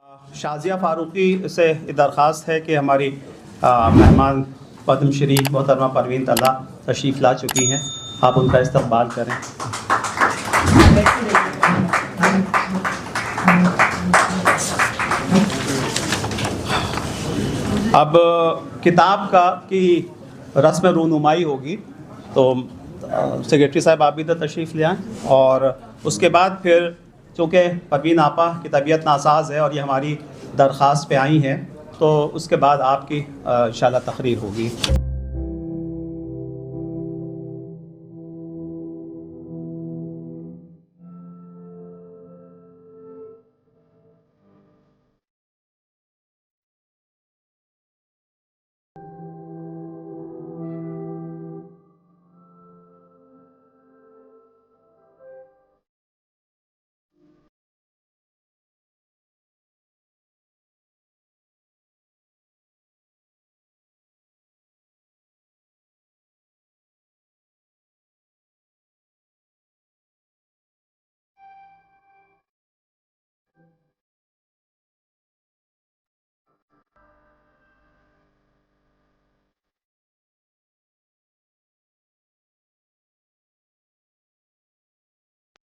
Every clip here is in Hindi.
शाज़िया फ़ारूकी से दरख्वास्त है कि हमारी मेहमान पद्मश्री मोहतरमा परवीन तलहा तशरीफ़ ला चुकी हैं, आप उनका इस्तक़बाल करें। अब किताब की रस्म रूनुमाई होगी, तो सेक्रेटरी साहब आप भी तो तशरीफ़ ले आएँ, और उसके बाद फिर चूँकि परवीन आपा की तबीयत नासाज है और ये हमारी दरख्वास्त पे आई हैं, तो उसके बाद आपकी इंशाअल्लाह तकरीर होगी।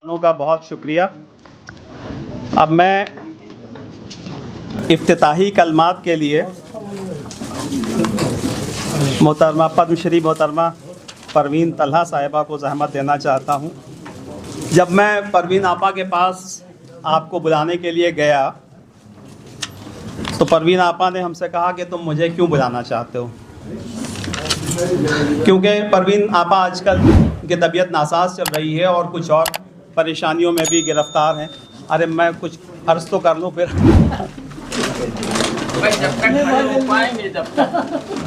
का बहुत शुक्रिया। अब मैं इफ्तिताही कलमात के लिए मोहतरमा पद्मश्री मोहतरमा परवीन तलहा साहिबा को ज़हमत देना चाहता हूँ। जब मैं परवीन आपा के पास आपको बुलाने के लिए गया तो परवीन आपा ने हमसे कहा कि तुम मुझे क्यों बुलाना चाहते हो, क्योंकि परवीन आपा आजकल की तबीयत नासाज चल रही है और कुछ और परेशानियों में भी गिरफ़्तार हैं। अरे मैं कुछ अर्ज़ तो कर लूँ फिर।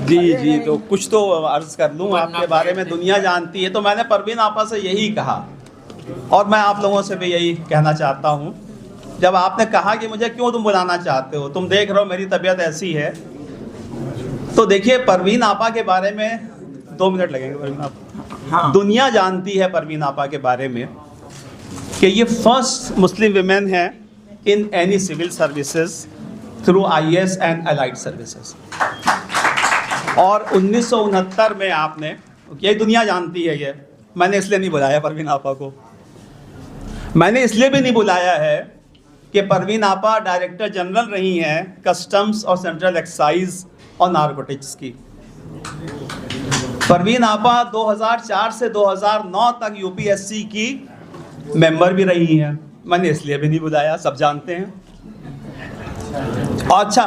जी, तो कुछ तो अर्ज़ कर लूँ, आपके बारे में दुनिया जानती है। तो मैंने परवीन आपा से यही कहा और मैं आप लोगों से भी यही कहना चाहता हूँ। जब आपने कहा कि मुझे क्यों तुम बुलाना चाहते हो, तुम देख रहे हो मेरी तबीयत ऐसी है, तो देखिए परवीन आपा के बारे में 2 मिनट लगेंगे। परवीन आपा, हाँ, दुनिया जानती है परवीन आपा के बारे में कि ये फर्स्ट मुस्लिम विमेन हैं in any civil services through IAS and allied services. और 1969 में आपने, ये दुनिया जानती है, ये मैंने इसलिए नहीं बुलाया परवीन आपा को, मैंने इसलिए भी नहीं बुलाया है कि परवीन आपा डायरेक्टर जनरल रही हैं कस्टम्स और सेंट्रल एक्साइज और नारकोटिक्स की। परवीन आपा 2004 से 2009 तक UPSC की मेंबर भी रही हैं, मैंने इसलिए भी नहीं बुलाया, सब जानते हैं। अच्छा,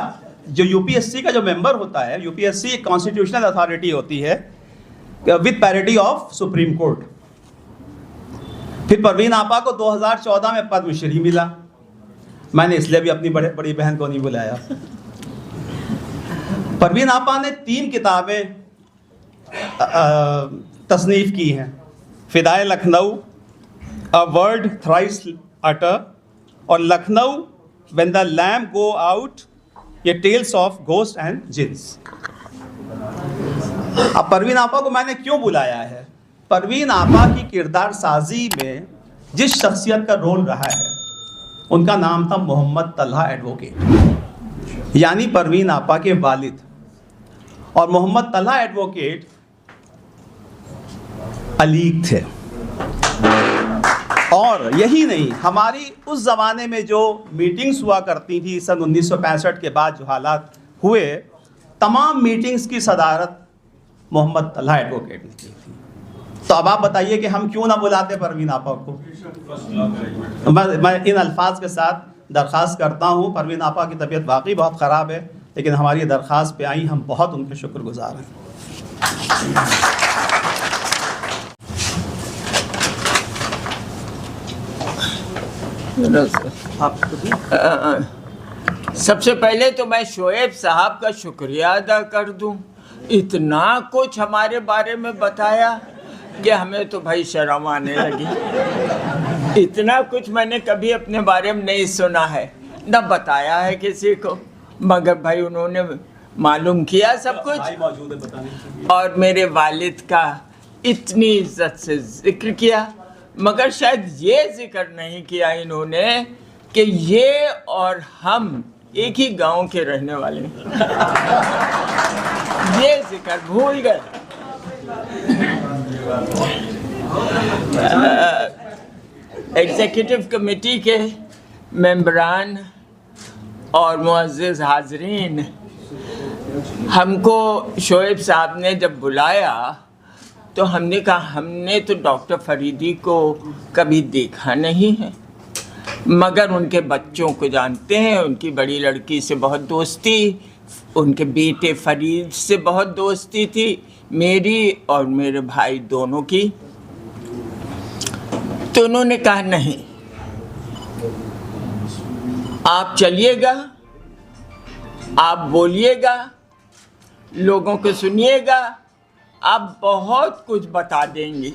जो UPSC का जो मेंबर होता है, UPSC एक कॉन्स्टिट्यूशनल अथॉरिटी होती है with parity of supreme court. फिर परवीन आपा को 2014 में पद्मश्री मिला, मैंने इसलिए भी अपनी बड़ी बहन को नहीं बुलाया। परवीन आपा ने 3 किताबें तसनीफ़ की हैं, फ़िदाए Lucknow, A World Thrice Utter, और Lucknow When the Lamb Go Out, ये tales of ghost and jinns. अब परवीन आपा को मैंने क्यों बुलाया है, परवीन आपा की किरदार साजी में जिस शख्सियत का रोल रहा है उनका नाम था मोहम्मद तलहा एडवोकेट, यानी परवीन आपा के वालिद। और मोहम्मद तलहा एडवोकेट अलीग थे। और यही नहीं, हमारी उस ज़माने में जो मीटिंग्स हुआ करती थी सन 1965 के बाद जो हालात हुए, तमाम मीटिंग्स की सदारत मोहम्मद तलहा एडवोकेट ने की थी। तो अब आप बताइए कि हम क्यों ना बुलाते परवीन आपा को। मैं इन अल्फाज के साथ दरख्वास्त करता हूँ, परवीन आपा की तबीयत वाकई बहुत ख़राब है, लेकिन हमारी दरख्वास्त पे आई, हम बहुत उनके शुक्रगुजार हैं। सबसे पहले तो मैं शोएब साहब का शुक्रिया अदा कर दूं, इतना कुछ हमारे बारे में बताया कि हमें तो भाई शर्म आने लगी। इतना कुछ मैंने कभी अपने बारे में नहीं सुना है, न बताया है किसी को, मगर भाई उन्होंने मालूम किया सब कुछ और मेरे वालिद का इतनी इज्जत से जिक्र किया, मगर शायद ये जिक्र नहीं किया इन्होंने कि ये और हम एक ही गांव के रहने वाले हैं। ये जिक्र भूल गए। एग्जीक्यूटिव कमेटी के मेंबरान और मुअज़्ज़िज़ हाज़रीन, हमको शोएब साहब ने जब बुलाया तो हमने कहा हमने तो डॉक्टर फरीदी को कभी देखा नहीं है, मगर उनके बच्चों को जानते हैं। उनकी बड़ी लड़की से बहुत दोस्ती, उनके बेटे फरीद से बहुत दोस्ती थी, मेरी और मेरे भाई दोनों की। तो उन्होंने कहा नहीं, आप चलिएगा, आप बोलिएगा, लोगों को सुनिएगा, आप बहुत कुछ बता देंगे।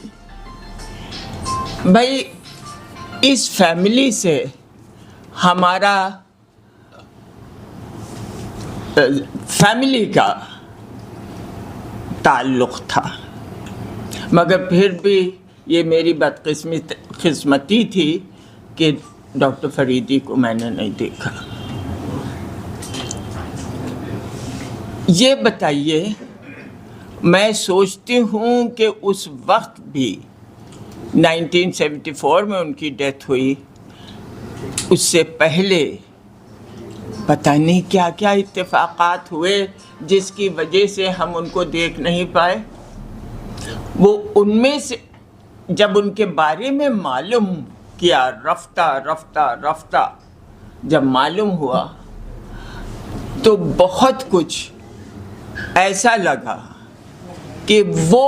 भाई, इस फैमिली से हमारा फैमिली का ताल्लुक़ था, मगर फिर भी ये मेरी बदकिस्मती थी कि डॉक्टर फरीदी को मैंने नहीं देखा। ये बताइए, मैं सोचती हूँ कि उस वक्त भी 1974 में उनकी डेथ हुई, उससे पहले पता नहीं क्या क्या इत्तेफाकात हुए जिसकी वजह से हम उनको देख नहीं पाए। वो उनमें से जब उनके बारे में मालूम किया, रफ्ता जब मालूम हुआ तो बहुत कुछ ऐसा लगा कि वो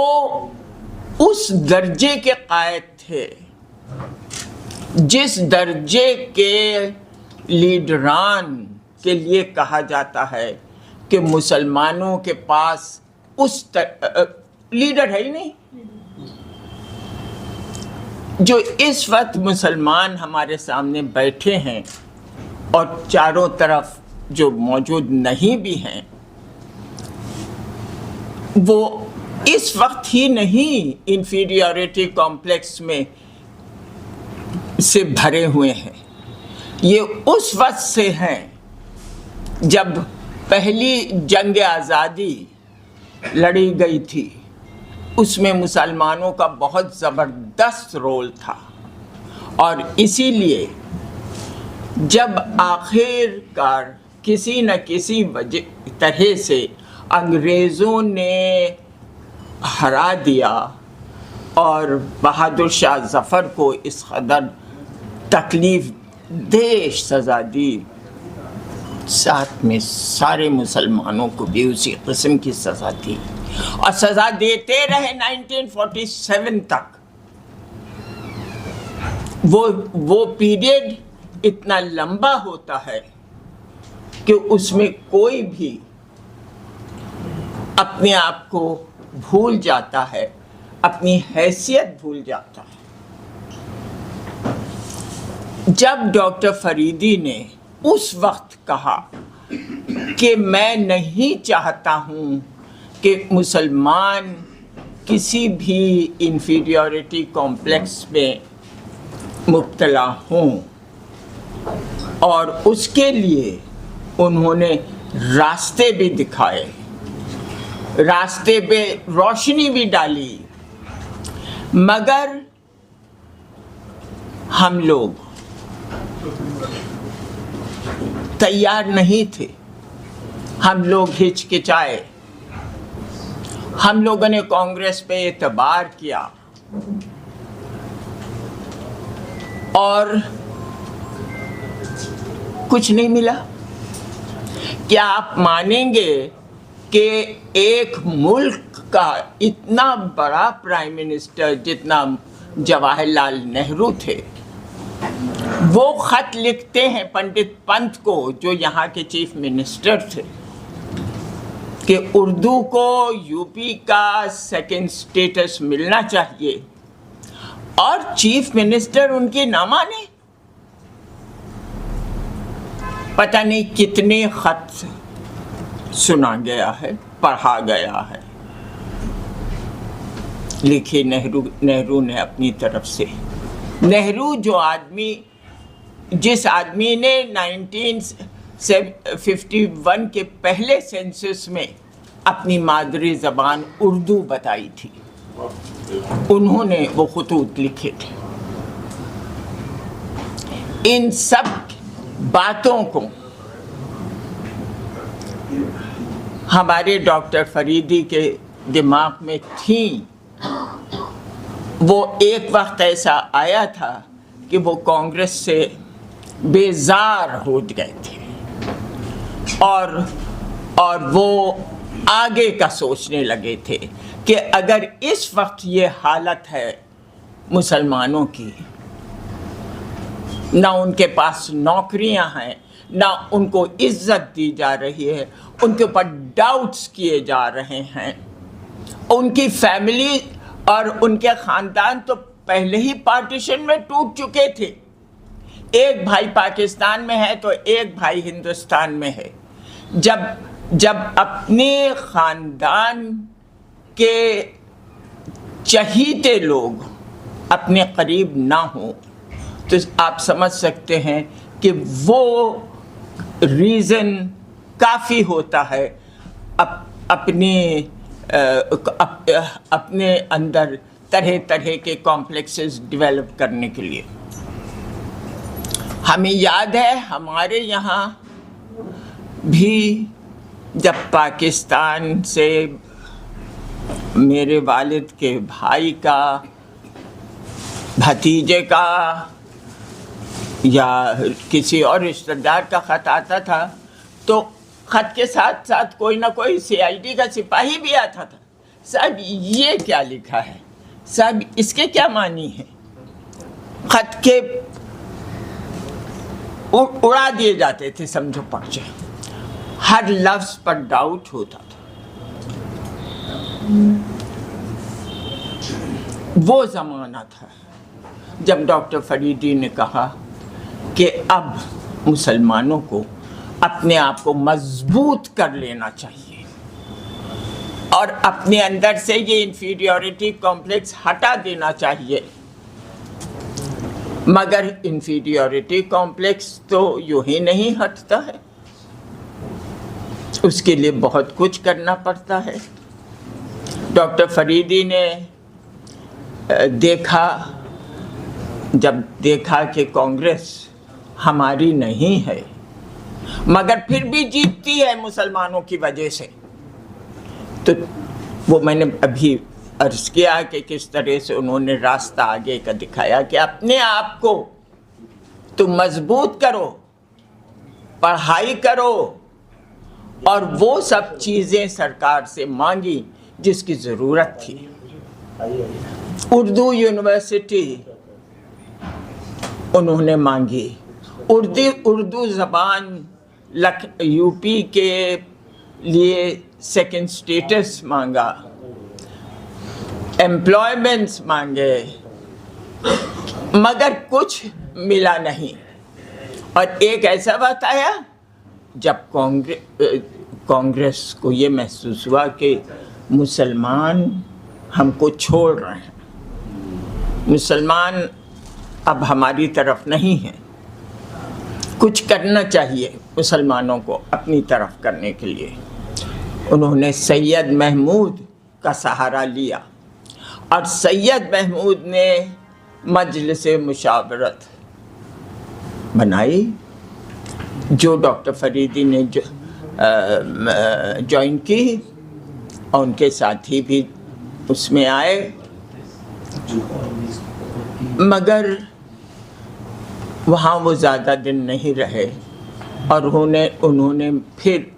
उस दर्जे के कायद थे जिस दर्जे के लीडरान के लिए कहा जाता है कि मुसलमानों के पास उस लीडर है ही नहीं। जो इस वक्त मुसलमान हमारे सामने बैठे हैं और चारों तरफ जो मौजूद नहीं भी हैं, वो इस वक्त ही नहीं इंफीरियरिटी कॉम्प्लेक्स में से भरे हुए हैं। ये उस वक्त से हैं जब पहली जंग आज़ादी लड़ी गई थी, उसमें मुसलमानों का बहुत ज़बरदस्त रोल था। और इसीलिए जब आखिरकार किसी न किसी तरह से अंग्रेज़ों ने हरा दिया और बहादुर शाह ज़फ़र को इस कदर तकलीफ़ देश सज़ा दी, साथ में सारे मुसलमानों को भी उसी किस्म की सज़ा दी और सज़ा देते रहे 1947 तक। वो पीरियड इतना लंबा होता है कि उसमें कोई भी अपने आप को भूल जाता है, अपनी हैसियत भूल जाता है। जब डॉक्टर फरीदी ने उस वक्त कहा कि मैं नहीं चाहता हूँ कि मुसलमान किसी भी इंफीरियरिटी कॉम्प्लेक्स में मुब्तला हों, और उसके लिए उन्होंने रास्ते भी दिखाए, रास्ते पे रोशनी भी डाली, मगर हम लोग तैयार नहीं थे। हम लोग हिचकिचाए, हम लोगों ने कांग्रेस पे एतबार किया और कुछ नहीं मिला। क्या आप मानेंगे कि एक मुल्क का इतना बड़ा प्राइम मिनिस्टर जितना जवाहरलाल नेहरू थे, वो ख़त लिखते हैं पंडित पंत को, जो यहाँ के चीफ मिनिस्टर थे, कि उर्दू को यूपी का सेकंड स्टेटस मिलना चाहिए, और चीफ मिनिस्टर उनकी ना माने। पता नहीं कितने ख़त सुना गया है, पढ़ा गया है, लिखे नेहरू ने अपनी तरफ से। नेहरू जिस आदमी ने 51 के पहले सेंसस में अपनी मादरी ज़बान उर्दू बताई थी। उन्होंने वो खुतूत लिखे थे। इन सब बातों को हमारे डॉक्टर फरीदी के दिमाग में थी। वो एक वक्त ऐसा आया था कि वो कांग्रेस से बेजार हो गए थे और वो आगे का सोचने लगे थे कि अगर इस वक्त ये हालत है मुसलमानों की, ना उनके पास नौकरियां हैं, ना उनको इज्जत दी जा रही है, उनके ऊपर डाउट्स किए जा रहे हैं, उनकी फैमिली और उनके ख़ानदान तो पहले ही पार्टीशन में टूट चुके थे। एक भाई पाकिस्तान में है तो एक भाई हिंदुस्तान में है। जब अपने ख़ानदान के चहीते लोग अपने करीब ना हों तो आप समझ सकते हैं कि वो रीज़न काफ़ी होता है अपने अंदर तरह तरह के कॉम्प्लेक्सेस डेवलप करने के लिए। हमें याद है हमारे यहाँ भी जब पाकिस्तान से मेरे वालिद के भाई का, भतीजे का या किसी और रिश्तेदार का ख़त आता था तो ख़त के साथ साथ कोई ना कोई CID का सिपाही भी आता था। साहब ये क्या लिखा है, साहब इसके क्या मानी है। ख़त के उड़ा दिए जाते थे, समझो पर्चे। हर लफ्ज़ पर डाउट होता था। वो ज़माना था जब डॉक्टर फरीदी ने कहा कि अब मुसलमानों को अपने आप को मजबूत कर लेना चाहिए और अपने अंदर से ये इन्फीरियॉरिटी कॉम्प्लेक्स हटा देना चाहिए। मगर इन्फीरियॉरिटी कॉम्प्लेक्स तो यूं ही नहीं हटता है, उसके लिए बहुत कुछ करना पड़ता है। डॉक्टर फरीदी ने जब देखा कि कांग्रेस हमारी नहीं है मगर फिर भी जीतती है मुसलमानों की वजह से, तो वो मैंने अभी अर्ज़ किया कि किस तरह से उन्होंने रास्ता आगे का दिखाया कि अपने आप को तुम मजबूत करो, पढ़ाई करो और वो सब चीज़ें सरकार से मांगी जिसकी ज़रूरत थी। उर्दू यूनिवर्सिटी उन्होंने मांगी, उर्दू ज़बान यूपी के लिए सेकंड स्टेटस मांगा, एम्प्लॉयमेंट्स मांगे, मगर कुछ मिला नहीं। और एक ऐसा वक्त आया जब कांग्रेस को ये महसूस हुआ कि मुसलमान हमको छोड़ रहे हैं, मुसलमान अब हमारी तरफ नहीं है, कुछ करना चाहिए मुसलमानों को अपनी तरफ करने के लिए। उन्होंने सैयद महमूद का सहारा लिया और सैयद महमूद ने मजलिस मुशावरत बनाई जो डॉक्टर फरीदी ने ज्वाइन की और उनके साथी भी उसमें आए, मगर वहाँ वो ज़्यादा दिन नहीं रहे और उन्होंने फिर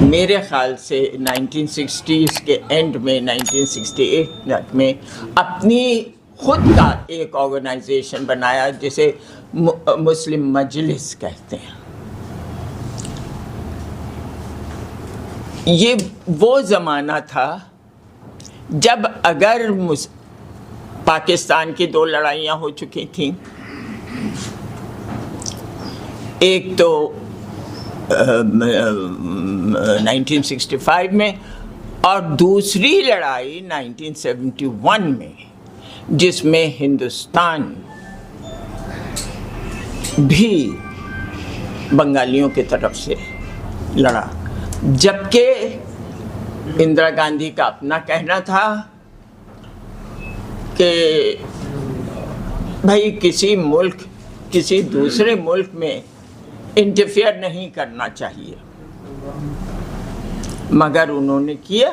मेरे ख़्याल से 1960s के एंड में 1968 में अपनी खुद का एक ऑर्गेनाइजेशन बनाया जिसे मुस्लिम मजलिस कहते हैं। ये वो ज़माना था जब अगर पाकिस्तान की दो लड़ाइयाँ हो चुकी थीं, एक तो 1965 में और दूसरी लड़ाई 1971 में जिसमें हिंदुस्तान भी बंगालियों की तरफ से लड़ा, जबकि इंदिरा गांधी का अपना कहना था कि भाई किसी मुल्क, किसी दूसरे मुल्क में इंटरफेयर नहीं करना चाहिए, मगर उन्होंने किया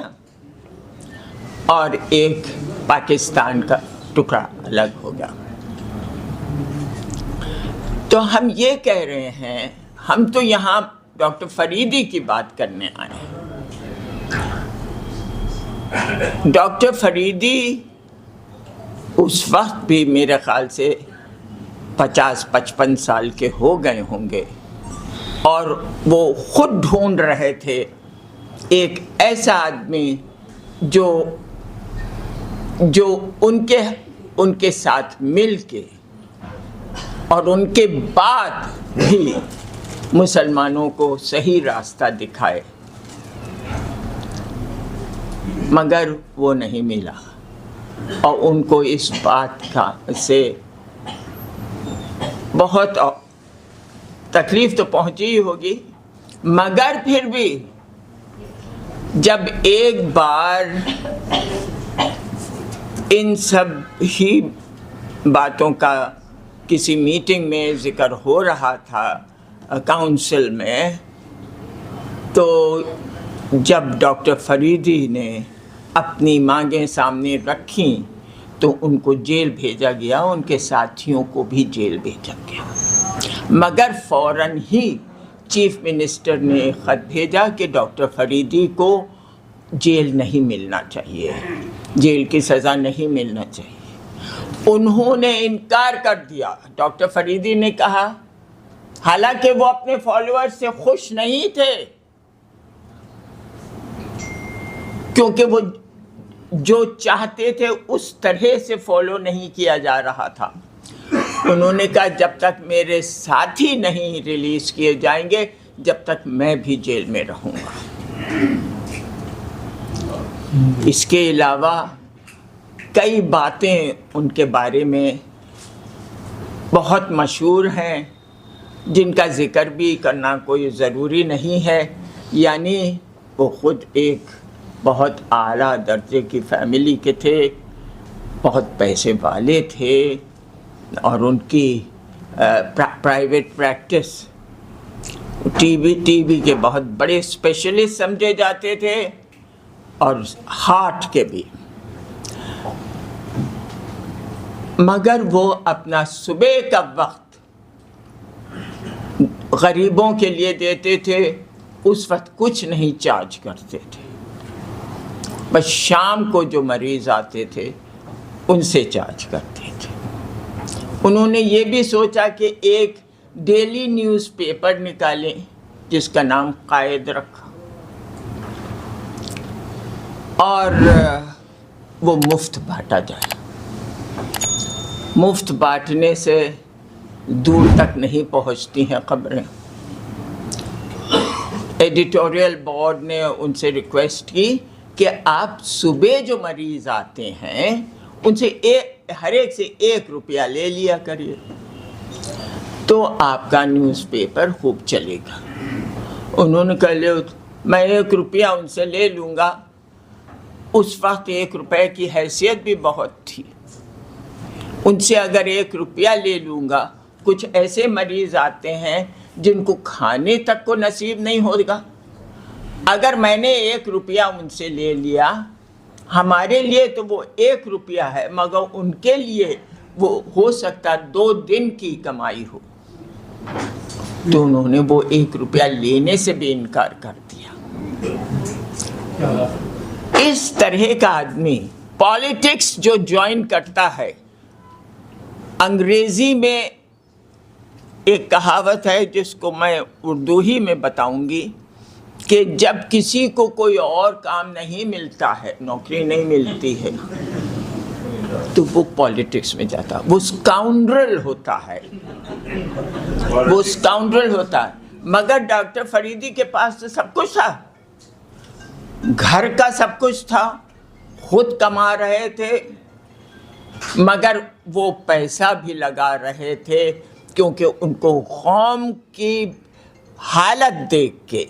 और एक पाकिस्तान का टुकड़ा अलग हो गया। तो हम ये कह रहे हैं, हम तो यहाँ डॉक्टर फरीदी की बात करने आए हैं। डॉक्टर फरीदी उस वक्त भी मेरे ख्याल से 50-55 साल के हो गए होंगे और वो खुद ढूंढ रहे थे एक ऐसा आदमी जो उनके साथ मिल के और उनके बाद भी मुसलमानों को सही रास्ता दिखाए, मगर वो नहीं मिला और उनको इस बात का से बहुत तकलीफ तो पहुंची ही होगी। मगर फिर भी जब एक बार इन सब ही बातों का किसी मीटिंग में जिक्र हो रहा था काउंसिल में, तो जब डॉक्टर फरीदी ने अपनी मांगें सामने रखी तो उनको जेल भेजा गया, उनके साथियों को भी जेल भेजा गया। मगर फ़ौरन ही चीफ मिनिस्टर ने ख़त भेजा कि डॉक्टर फरीदी को जेल नहीं मिलना चाहिए, जेल की सज़ा नहीं मिलना चाहिए। उन्होंने इनकार कर दिया। डॉक्टर फरीदी ने कहा, हालांकि वो अपने फॉलोअर्स से खुश नहीं थे, क्योंकि वो जो चाहते थे उस तरह से फॉलो नहीं किया जा रहा था। उन्होंने कहा, जब तक मेरे साथी नहीं रिलीज किए जाएंगे जब तक मैं भी जेल में रहूंगा। इसके अलावा कई बातें उनके बारे में बहुत मशहूर हैं जिनका ज़िक्र भी करना कोई ज़रूरी नहीं है। यानी वो ख़ुद एक बहुत आला दर्जे की फैमिली के थे, बहुत पैसे वाले थे और उनकी प्राइवेट प्रैक्टिस टीबी के बहुत बड़े स्पेशलिस्ट समझे जाते थे और हार्ट के भी। मगर वो अपना सुबह का वक्त गरीबों के लिए देते थे, उस वक्त कुछ नहीं चार्ज करते थे, बस शाम को जो मरीज़ आते थे उनसे चार्ज करते थे। उन्होंने ये भी सोचा कि एक डेली न्यूज़पेपर निकालें जिसका नाम कायद रखा और वो मुफ्त बांटा जाए। मुफ्त बांटने से दूर तक नहीं पहुंचती हैं खबरें। एडिटोरियल बोर्ड ने उनसे रिक्वेस्ट की कि आप सुबह जो मरीज़ आते हैं उनसे हर एक से 1 रुपया ले लिया करिए, तो आपका न्यूज़पेपर खूब चलेगा। उन्होंने कहा, ले मैं 1 रुपया उनसे ले लूँगा। उस वक्त 1 रुपये की हैसियत भी बहुत थी। उनसे अगर 1 रुपया ले लूँगा, कुछ ऐसे मरीज़ आते हैं जिनको खाने तक को नसीब नहीं होगा। अगर मैंने 1 रुपया उनसे ले लिया, हमारे लिए तो वो 1 रुपया है, मगर उनके लिए वो हो सकता 2 दिन की कमाई हो। तो उन्होंने वो 1 रुपया लेने से भी इनकार कर दिया। इस तरह का आदमी पॉलिटिक्स जो ज्वाइन करता है, अंग्रेजी में एक कहावत है जिसको मैं उर्दू ही में बताऊंगी कि जब किसी को कोई और काम नहीं मिलता है, नौकरी नहीं मिलती है, तो वो पॉलिटिक्स में जाता है। वो स्काउंड्रल होता है, वो स्काउंड्रल होता है। मगर डॉक्टर फरीदी के पास तो सब कुछ था, घर का सब कुछ था, खुद कमा रहे थे, मगर वो पैसा भी लगा रहे थे क्योंकि उनको कौम की हालत देख के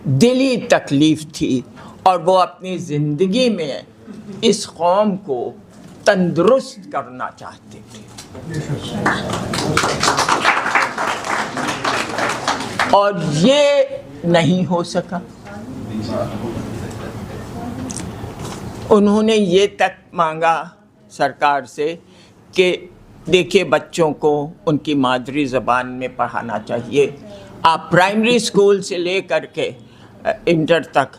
दिली तकलीफ थी और वो अपनी ज़िंदगी में इस कौम को तंदुरुस्त करना चाहते थे। और ये नहीं हो सका। उन्होंने ये तक मांगा सरकार से कि देखिए बच्चों को उनकी मादरी ज़बान में पढ़ाना चाहिए। आप प्राइमरी स्कूल से लेकर के इंटर तक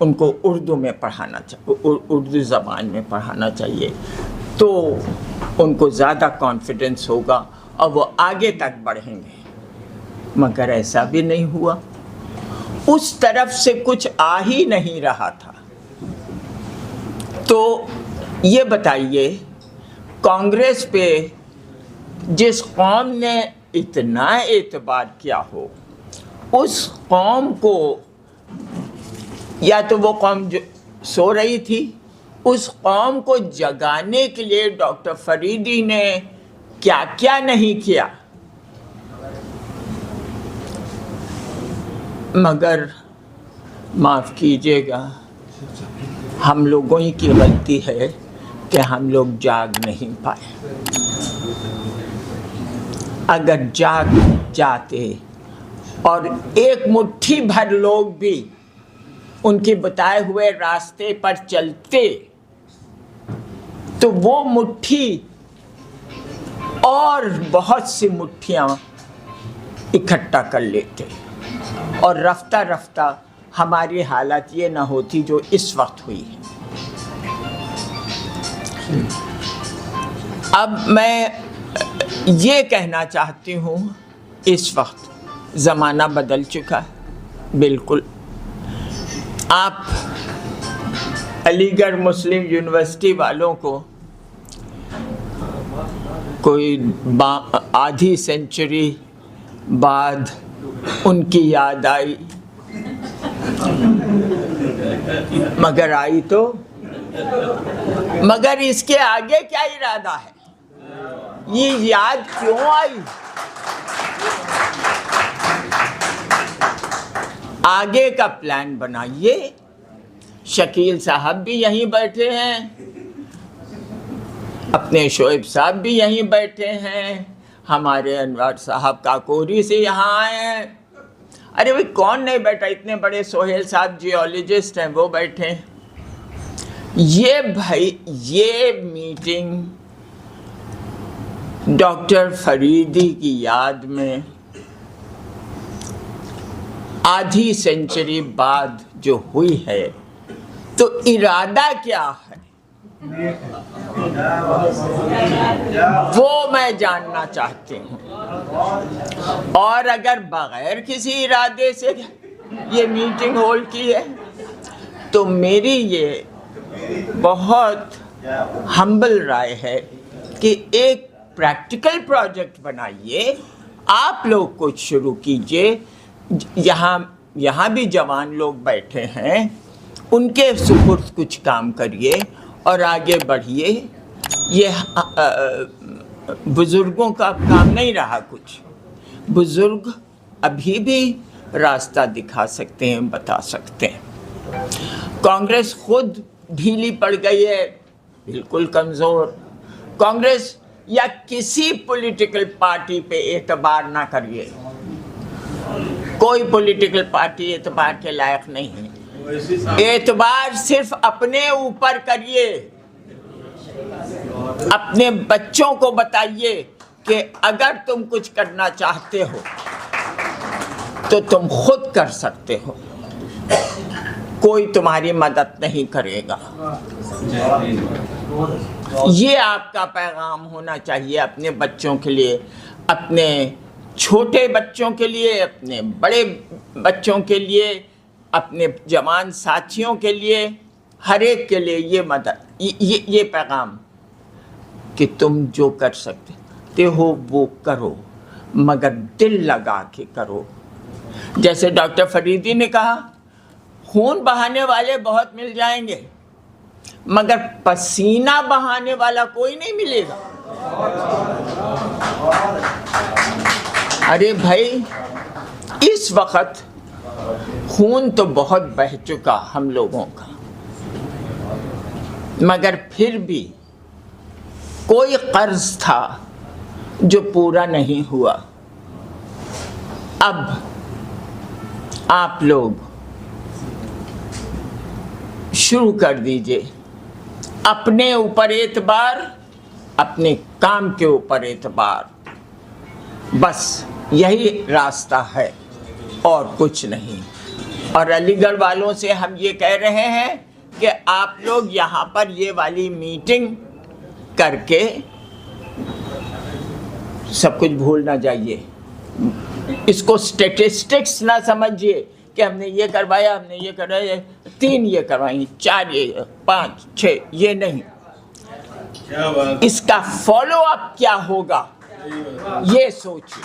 उनको उर्दू में पढ़ाना चाहिए, उर्दू ज़बान में पढ़ाना चाहिए, तो उनको ज़्यादा कॉन्फिडेंस होगा और वो आगे तक बढ़ेंगे। मगर ऐसा भी नहीं हुआ। उस तरफ से कुछ आ ही नहीं रहा था। तो ये बताइए, कांग्रेस पे जिस कौम ने इतना एतबार किया हो, उस कौम को, या तो वो कौम जो सो रही थी, उस कौम को जगाने के लिए डॉक्टर फरीदी ने क्या क्या नहीं किया। मगर माफ़ कीजिएगा, हम लोगों ही की गलती है कि हम लोग जाग नहीं पाए। अगर जाग जाते और एक मुट्ठी भर लोग भी उनके बताए हुए रास्ते पर चलते, तो वो मुट्ठी और बहुत सी मुट्ठियाँ इकट्ठा कर लेते और रफ्ता रफ्ता हमारी हालत ये ना होती जो इस वक्त हुई है। अब मैं ये कहना चाहती हूँ, इस वक्त ज़माना बदल चुका है बिल्कुल। आप अलीगढ़ मुस्लिम यूनिवर्सिटी वालों को कोई आधी सेंचुरी बाद उनकी याद आई, मगर आई तो, मगर इसके आगे क्या इरादा है? ये याद क्यों आई? आगे का प्लान बनाइए। शकील साहब भी यहीं बैठे हैं, अपने शोएब साहब भी यहीं बैठे हैं, हमारे अनवर साहब काकोरी से यहाँ आए हैं। अरे भाई कौन नहीं बैठा, इतने बड़े सोहेल साहब जियोलॉजिस्ट हैं, वो बैठे हैं। ये भाई, ये मीटिंग डॉक्टर फरीदी की याद में आधी सेंचुरी बाद जो हुई है, तो इरादा क्या है वो मैं जानना चाहती हूँ। और अगर बगैर किसी इरादे से ये मीटिंग होल्ड की है, तो मेरी ये बहुत हम्बल राय है कि एक प्रैक्टिकल प्रोजेक्ट बनाइए, आप लोग कुछ शुरू कीजिए। यहाँ भी जवान लोग बैठे हैं, उनके सुपुर्द कुछ काम करिए और आगे बढ़िए। ये बुज़ुर्गों का काम नहीं रहा कुछ। बुज़ुर्ग अभी भी रास्ता दिखा सकते हैं, बता सकते हैं। कांग्रेस खुद ढीली पड़ गई है, बिल्कुल कमज़ोर। कांग्रेस या किसी पॉलिटिकल पार्टी पे एतबार ना करिए, कोई पॉलिटिकल पार्टी एतबार के लायक नहीं है। एतबार सिर्फ अपने ऊपर करिए। अपने बच्चों को बताइए कि अगर तुम कुछ करना चाहते हो तो तुम खुद कर सकते हो, कोई तुम्हारी मदद नहीं करेगा। ये आपका पैगाम होना चाहिए अपने बच्चों के लिए, अपने छोटे बच्चों के लिए, अपने बड़े बच्चों के लिए, अपने जवान साथियों के लिए, हर एक के लिए ये मदद, ये पैगाम कि तुम जो कर सकते हो वो करो, मगर दिल लगा के करो। जैसे डॉक्टर फरीदी ने कहा, खून बहाने वाले बहुत मिल जाएंगे, मगर पसीना बहाने वाला कोई नहीं मिलेगा। अरे भाई, इस वक्त खून तो बहुत बह चुका हम लोगों का, मगर फिर भी कोई कर्ज था जो पूरा नहीं हुआ। अब आप लोग शुरू कर दीजिए अपने ऊपर एतबार, अपने काम के ऊपर एतबार, बस यही रास्ता है और कुछ नहीं। और अलीगढ़ वालों से हम ये कह रहे हैं कि आप लोग यहाँ पर ये वाली मीटिंग करके सब कुछ भूल ना जाइए। इसको स्टैटिस्टिक्स ना समझिए कि हमने ये करवाया, हमने ये करवाया, 3 ये करवाई, 4 ये, 5 6, ये नहीं। इसका फॉलो अप क्या होगा ये सोचिए।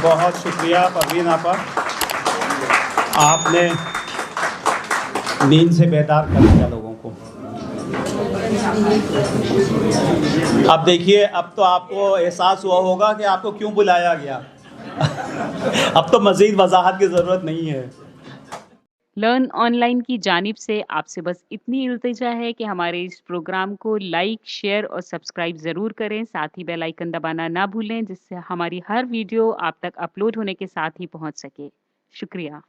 बहुत शुक्रिया परवीन आपा, आपने नींद से बेदार कर दिया लोगों को। अब देखिए, अब तो आपको एहसास हुआ होगा कि आपको क्यों बुलाया गया। अब तो मज़ीद वजाहत की ज़रूरत नहीं है। लर्न ऑनलाइन की जानिब से आपसे बस इतनी इल्तिजा है कि हमारे इस प्रोग्राम को लाइक, शेयर और सब्सक्राइब ज़रूर करें। साथ ही बेल आइकन दबाना ना भूलें, जिससे हमारी हर वीडियो आप तक अपलोड होने के साथ ही पहुंच सके। शुक्रिया।